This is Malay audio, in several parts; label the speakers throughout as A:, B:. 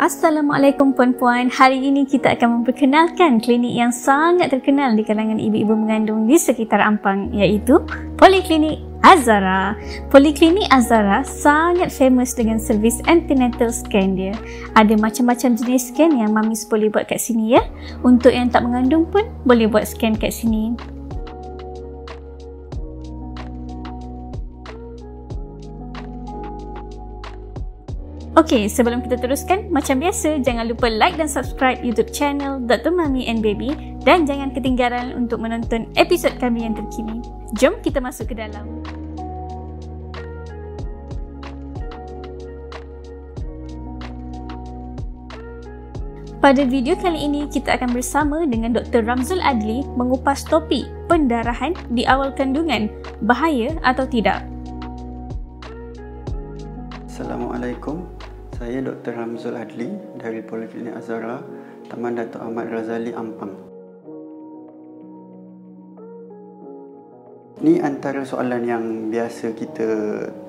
A: Assalamualaikum puan-puan. Hari ini kita akan memperkenalkan klinik yang sangat terkenal di kalangan ibu-ibu mengandung di sekitar Ampang, iaitu Poliklinik Azhara. Poliklinik Azhara sangat famous dengan servis antenatal scan dia. Ada macam-macam jenis scan yang mamis boleh buat kat sini ya. Untuk yang tak mengandung pun boleh buat scan kat sini. Okey, sebelum kita teruskan, macam biasa, jangan lupa like dan subscribe YouTube channel Dr. Mami and Baby dan jangan ketinggalan untuk menonton episod kami yang terkini. Jom kita masuk ke dalam. Pada video kali ini, kita akan bersama dengan Dr. Ramzul Adli mengupas topik pendarahan di awal kandungan, bahaya atau tidak.
B: Assalamualaikum, saya Dr. Ramzul Adli dari Poliklinik Azhara, Taman Dato' Ahmad Razali, Ampang. Ini antara soalan yang biasa kita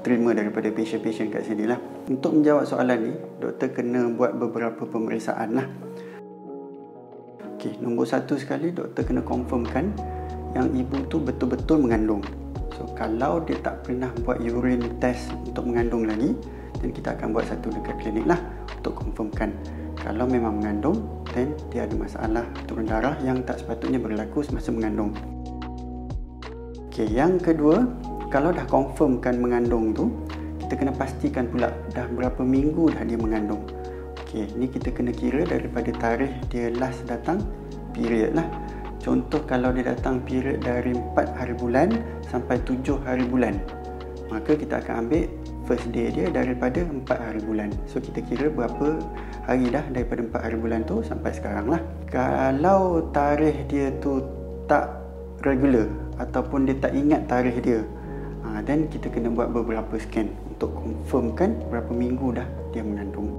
B: terima daripada pasien-pasien kat sini lah. Untuk menjawab soalan ni, doktor kena buat beberapa pemeriksaan lah. Okey, nombor satu sekali, doktor kena confirmkan yang ibu tu betul-betul mengandung. So, kalau dia tak pernah buat urine test untuk mengandung lagi, dan kita akan buat satu dekat klinik lah untuk confirmkan. Kalau memang mengandung, then dia ada masalah turun darah yang tak sepatutnya berlaku semasa mengandung. Okey, yang kedua, kalau dah confirmkan mengandung tu, kita kena pastikan pula dah berapa minggu dah dia mengandung. Okey, ni kita kena kira daripada tarikh dia last datang period lah. Contoh kalau dia datang period dari 4 hari bulan sampai 7 hari bulan, maka kita akan ambil first day dia daripada 4 hari bulan. So kita kira berapa hari dah daripada 4 hari bulan tu sampai sekarang lah. Kalau tarikh dia tu tak regular ataupun dia tak ingat tarikh dia, dan kita kena buat beberapa scan untuk confirmkan berapa minggu dah dia mengandung.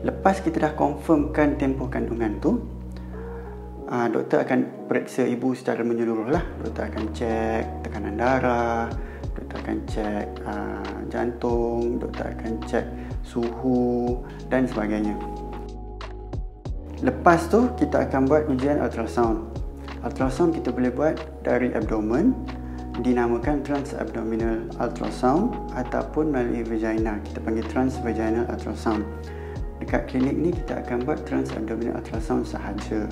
B: Lepas kita dah confirmkan tempoh kandungan tu, doktor akan periksa ibu secara menyeluruh lah. Doktor akan cek tekanan darah, doktor akan cek jantung, doktor akan cek suhu dan sebagainya. Lepas tu kita akan buat ujian ultrasound. Ultrasound kita boleh buat dari abdomen, dinamakan transabdominal ultrasound, ataupun melalui vagina, kita panggil transvaginal ultrasound. Dekat klinik ni kita akan buat transabdominal ultrasound sahaja.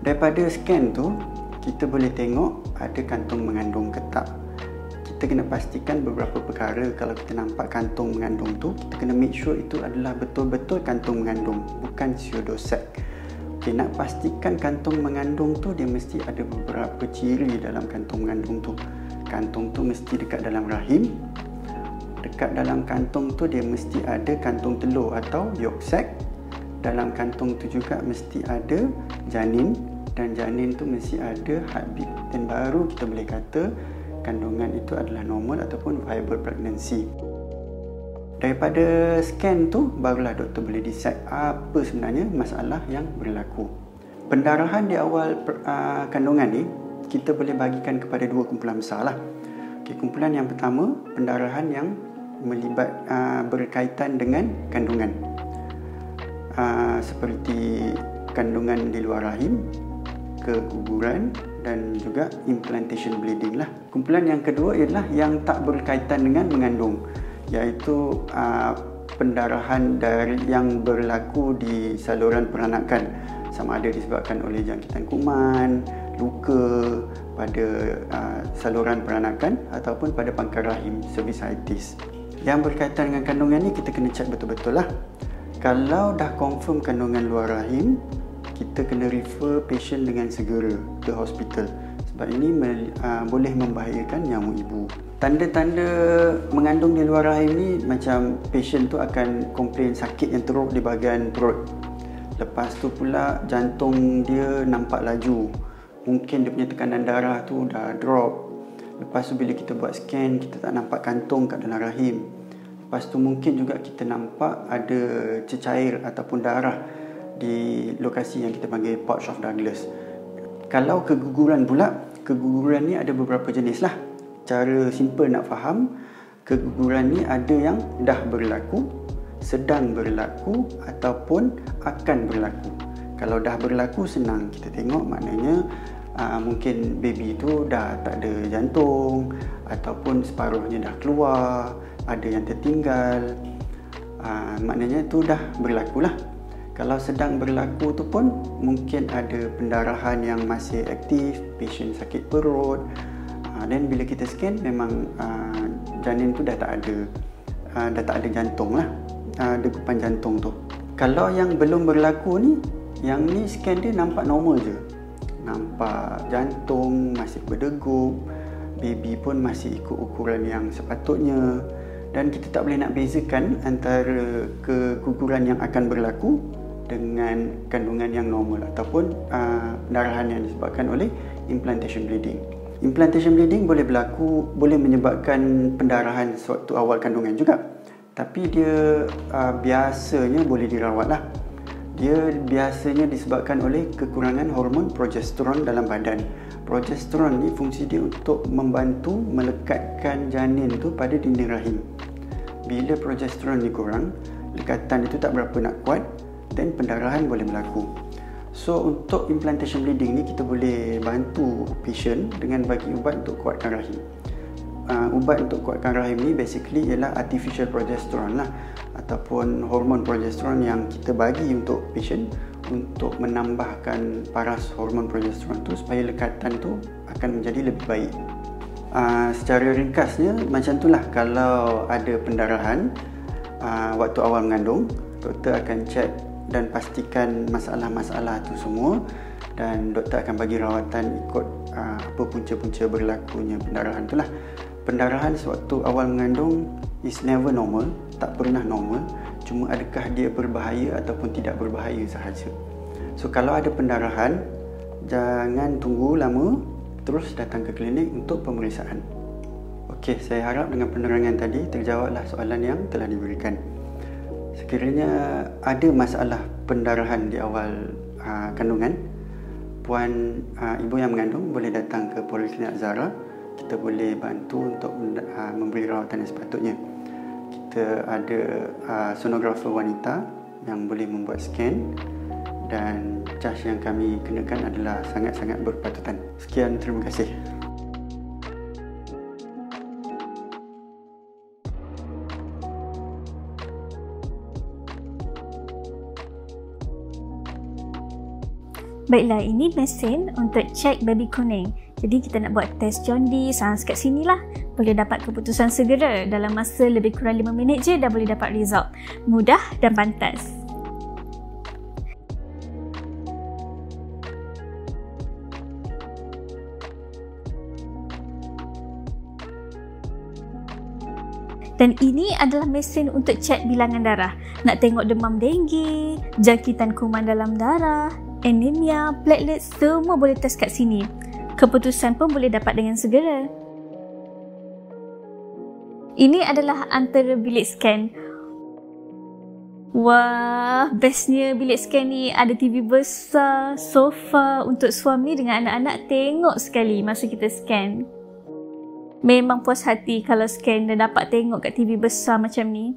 B: Daripada scan tu, kita boleh tengok ada kantung mengandung ke tak. Kita kena pastikan beberapa perkara. Kalau kita nampak kantung mengandung tu, kita kena make sure itu adalah betul-betul kantung mengandung, bukan pseudosac. Okay, nak pastikan kantung mengandung tu, dia mesti ada beberapa ciri dalam kantung mengandung tu. Kantung tu mesti dekat dalam rahim. Dekat dalam kantung tu dia mesti ada kantung telur atau yolk sac. Dalam kantung tu juga mesti ada janin, dan janin tu mesti ada heartbeat, dan baru kita boleh kata kandungan itu adalah normal ataupun viable pregnancy. Daripada scan tu, barulah doktor boleh decide apa sebenarnya masalah yang berlaku. Pendarahan di awal kandungan ni, kita boleh bagikan kepada dua kumpulan besar lah. Okay, kumpulan yang pertama, pendarahan yang berkaitan dengan kandungan. Seperti kandungan di luar rahim, keguguran dan juga implantation bleeding lah. Kumpulan yang kedua ialah yang tak berkaitan dengan mengandung, iaitu pendarahan yang berlaku di saluran peranakan, sama ada disebabkan oleh jangkitan kuman, luka pada saluran peranakan ataupun pada pangkal rahim, cervicitis. Yang berkaitan dengan kandungan ni kita kena cek betul-betul lah. Kalau dah confirm kandungan luar rahim, kita kena refer patient dengan segera ke hospital, sebab ini boleh membahayakan nyawa ibu. Tanda-tanda mengandung di luar rahim ni, macam patient tu akan komplain sakit yang teruk di bahagian perut. Lepas tu pula jantung dia nampak laju, mungkin dia punya tekanan darah tu dah drop. Lepas tu bila kita buat scan, kita tak nampak kantung kat dalam rahim. Lepas tu mungkin juga kita nampak ada cecair ataupun darah di lokasi yang kita panggil pouch of Douglas. Kalau keguguran pula, keguguran ni ada beberapa jenis lah. Cara simple nak faham, keguguran ni ada yang dah berlaku sedang berlaku ataupun akan berlaku. Kalau dah berlaku senang kita tengok, maknanya mungkin baby tu dah tak ada jantung ataupun separuhnya dah keluar, ada yang tertinggal, maknanya tu dah berlaku lah. Kalau sedang berlaku tu pun mungkin ada pendarahan yang masih aktif, patient sakit perut, dan bila kita scan memang janin tu dah tak ada jantung lah, degupan jantung tu. Kalau yang belum berlaku ni, yang ni scan dia nampak normal je, nampak jantung masih berdegup, baby pun masih ikut ukuran yang sepatutnya, dan kita tak boleh nak bezakan antara keguguran yang akan berlaku dengan kandungan yang normal ataupun pendarahan yang disebabkan oleh implantation bleeding. Implantation bleeding boleh menyebabkan pendarahan sewaktu awal kandungan juga, tapi dia biasanya boleh dirawat lah. Dia biasanya disebabkan oleh kekurangan hormon progesteron dalam badan. Progesteron ni fungsi dia untuk membantu melekatkan janin tu pada dinding rahim. Bila progesteron ni kurang, lekatan itu tak berapa nak kuat dan pendarahan boleh berlaku. So untuk implantation bleeding ni kita boleh bantu patient dengan bagi ubat untuk kuatkan rahim. Ubat untuk kuatkan rahim ni basically ialah artificial progesterone lah, ataupun hormon progesteron yang kita bagi untuk patient untuk menambahkan paras hormon progesteron tu supaya lekatan tu akan menjadi lebih baik. Secara ringkasnya macam itulah. Kalau ada pendarahan waktu awal mengandung, doktor akan cek dan pastikan masalah-masalah tu semua, dan doktor akan bagi rawatan ikut apa punca-punca berlakunya pendarahan tu lah. Pendarahan sewaktu awal mengandung is never normal, tak pernah normal, cuma adakah dia berbahaya ataupun tidak berbahaya sahaja. So kalau ada pendarahan, jangan tunggu lama, terus datang ke klinik untuk pemeriksaan. Okey, saya harap dengan penerangan tadi terjawablah soalan yang telah diberikan. Sekiranya ada masalah pendarahan di awal kandungan, puan ibu yang mengandung boleh datang ke Poliklinik Azhara. Kita boleh bantu untuk memberi rawatan yang sepatutnya. Kita ada sonografer wanita yang boleh membuat scan, dan cas yang kami kenakan adalah sangat-sangat berpatutan. Sekian, terima kasih.
A: Baiklah, ini mesin untuk cek baby kuning. Jadi kita nak buat test jaundice kat sini lah. Boleh dapat keputusan segera dalam masa lebih kurang 5 minit je dah boleh dapat result. Mudah dan pantas. Dan ini adalah mesin untuk cek bilangan darah. Nak tengok demam denggi, jangkitan kuman dalam darah, anemia, platelets, semua boleh test kat sini. Keputusan pun boleh dapat dengan segera. Ini adalah antara bilik scan. Wah, bestnya bilik scan ni ada TV besar, sofa untuk suami dengan anak-anak tengok sekali masa kita scan. Memang puas hati kalau scan dan dapat tengok kat TV besar macam ni.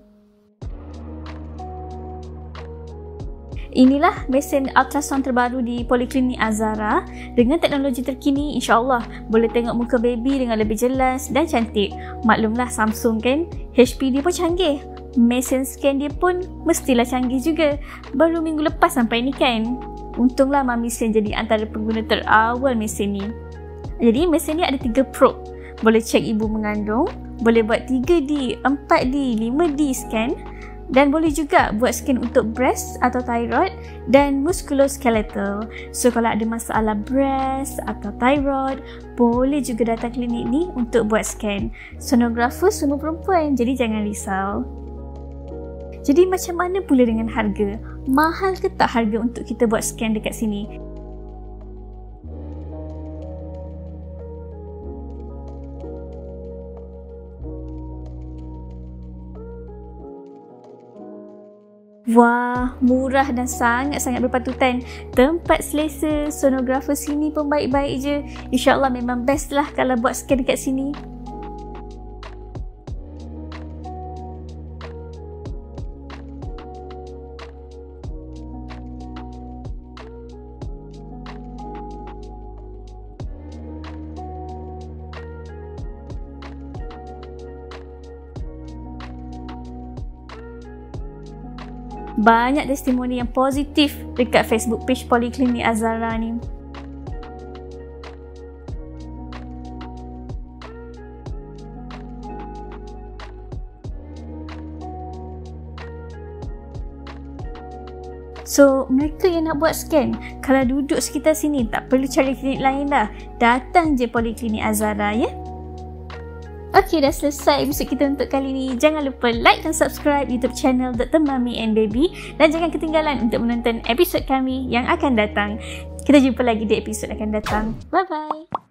A: Inilah mesin ultrasound terbaru di Poliklinik Azhara. Dengan teknologi terkini, insyaAllah boleh tengok muka baby dengan lebih jelas dan cantik. Maklumlah Samsung kan, HP dia pun canggih. Mesin scan dia pun mestilah canggih juga. Baru minggu lepas sampai ni kan. Untunglah Mami Sen jadi antara pengguna terawal mesin ni. Jadi mesin ni ada 3 probe. Boleh cek ibu mengandung, boleh buat 3D, 4D, 5D scan, dan boleh juga buat scan untuk breast atau thyroid dan musculoskeletal. So kalau ada masalah breast atau thyroid, boleh juga datang klinik ni untuk buat scan. Sonografer semua perempuan, jadi jangan risau. Jadi macam mana pula dengan harga? Mahal ke tak harga untuk kita buat scan dekat sini? Wah, murah dan sangat-sangat berpatutan. Tempat selesa, sonografer sini pun baik-baik je. InsyaAllah memang best lah kalau buat scan dekat sini. banyak testimoni yang positif dekat Facebook page Poliklinik Azhara ni. So, mereka yang nak buat scan, kalau duduk sekitar sini, tak perlu cari klinik lain dah. Datang je Poliklinik Azhara, ya. Okey, dah selesai episod kita untuk kali ni. Jangan lupa like dan subscribe YouTube channel Dr. Mami and Baby. Dan jangan ketinggalan untuk menonton episod kami yang akan datang. Kita jumpa lagi di episod akan datang. Bye-bye.